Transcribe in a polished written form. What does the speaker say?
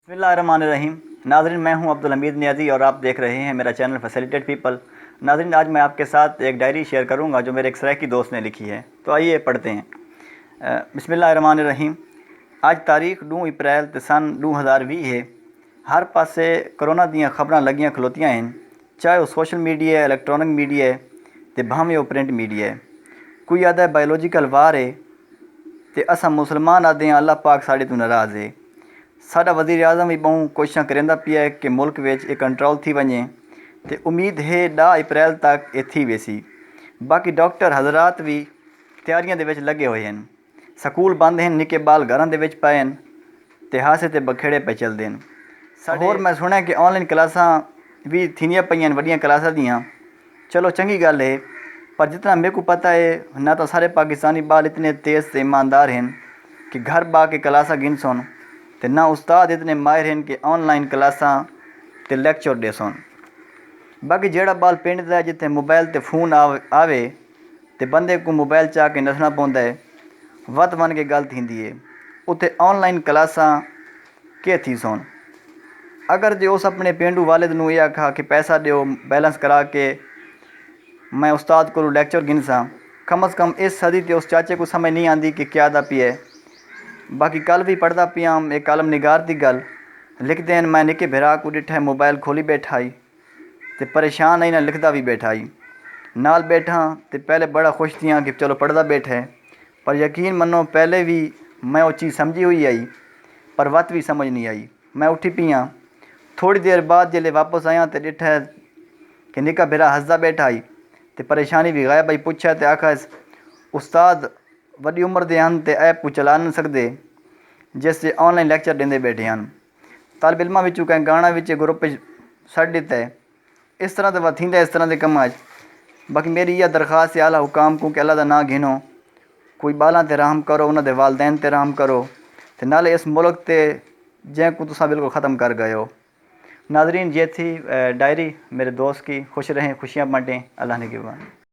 बिस्मिल्लाहिर्रहमानिर्रहीम। नाज़रीन, मैं हूं अब्दुल हमीद नियाज़ी और आप देख रहे हैं मेरा चैनल फैसिलिटेड पीपल। नाज़रीन, आज मैं आपके साथ एक डायरी शेयर करूंगा जो मेरे एक सराइकी दोस्त ने लिखी है। तो आइए पढ़ते हैं। बिस्मिल्लाहिर्रहमानिर्रहीम। आज तारीख 2 अप्रैल ते सन 2020 है। हर पासे कोरोना दियां खबरां लगियां खलोतियां हैं, चाहे वह सोशल मीडिया, इलैक्ट्रॉनिक मीडिया है ते भावें वह प्रिंट मीडिया है। कोई आदा बायोलॉजिकल वार है ते असां मुसलमान आदे हैं अल्लाह पाक साढ़े तो नाराज़ है। साडा वज़ीर आज़म भी बहु कोशिशां करेंदा पिया है कि मुल्क विच ये कंट्रोल थी वञे ते उम्मीद है 10 अप्रैल तक ये थी वेसी। बाकी डॉक्टर हज़रात भी तैयारियां दे विच लगे हुए हैं। स्कूल बंद हैं, निक्के बाल घरां दे विच पए हैं ते हासे ते बखेड़े पे चलदे हैं। होर मैं सुनिया कि ऑनलाइन क्लासां भी थींदियां पईयां वड्डियां क्लासां दियां। चलो चंगी गल है, पर जितना मेरे को पता है ना तो सारे पाकिस्तानी बाल इतने तेज़ से ईमानदार हैं कि घर बा के क्लासां गिन सुन ते ना उस्ताद इतने माहिर हैं कि ऑनलाइन क्लासां ते लैक्चर दे सुन। बाकी जेड़ा बाल पिंड दा जिथे मोबाइल ते फोन आवे ते बंदे को मोबाइल चा के नसना पौंदा है, वत वन के गल थींदी है उत्थे ऑनलाइन क्लासां के थी सुन। अगर जो उस अपने पेंडू वालिद नूं यह आखा कि पैसा दो बैलेंस करा के मैं उस्ताद को लैक्चर गिनसा, कम अज़ कम इस सदी ते उस चाचे को समझ नहीं आती कि क्या दा पिया है। बाकी कल भी पढ़दा पिया एक कालम निगार की गल लिखते हैं, मैं निके भरा को डिठा मोबाइल खोली बैठा ही ते परेशान आई ना लिखदा भी बैठा ही नाल बैठा ते पहले बड़ा खुश थियां कि चलो पढ़दा बैठा है, पर यकीन मनो पहले भी मैं वो चीज़ समझी हुई आई पर वत भी समझ नहीं आई। मैं उठी पिया थोड़ी देर बाद जल्द वापस आया तो डिठा कि निका भरा हंसदा बैठा ही ते परेशानी भी गायब आई। पूछा तो आखा उस्ताद वड्डी उम्र दे हैं ते ऐप को चला नहीं सकते जिससे ऑनलाइन लैक्चर देंदे बैठे हैं। तालिब इल्मां विचों कई गाना विच ग्रुप छड्ड दिता है। इस तरह तो थींदा इस तरह के कम अज। बाकी मेरी यह दरख्वास्त है आला हुकाम को कि अल्लाह दा नां गिनो, कोई बालां ते रहम करो, उन्होंने वालदैन ते रहम करो ते नाले इस मुल्क ते जै को तुसा बिल्कुल ख़त्म कर गए हो। नाजरीन, ये थी डायरी मेरे दोस्त की। खुश रहें, खुशियाँ बांटें। अल्लाह ने गिवान।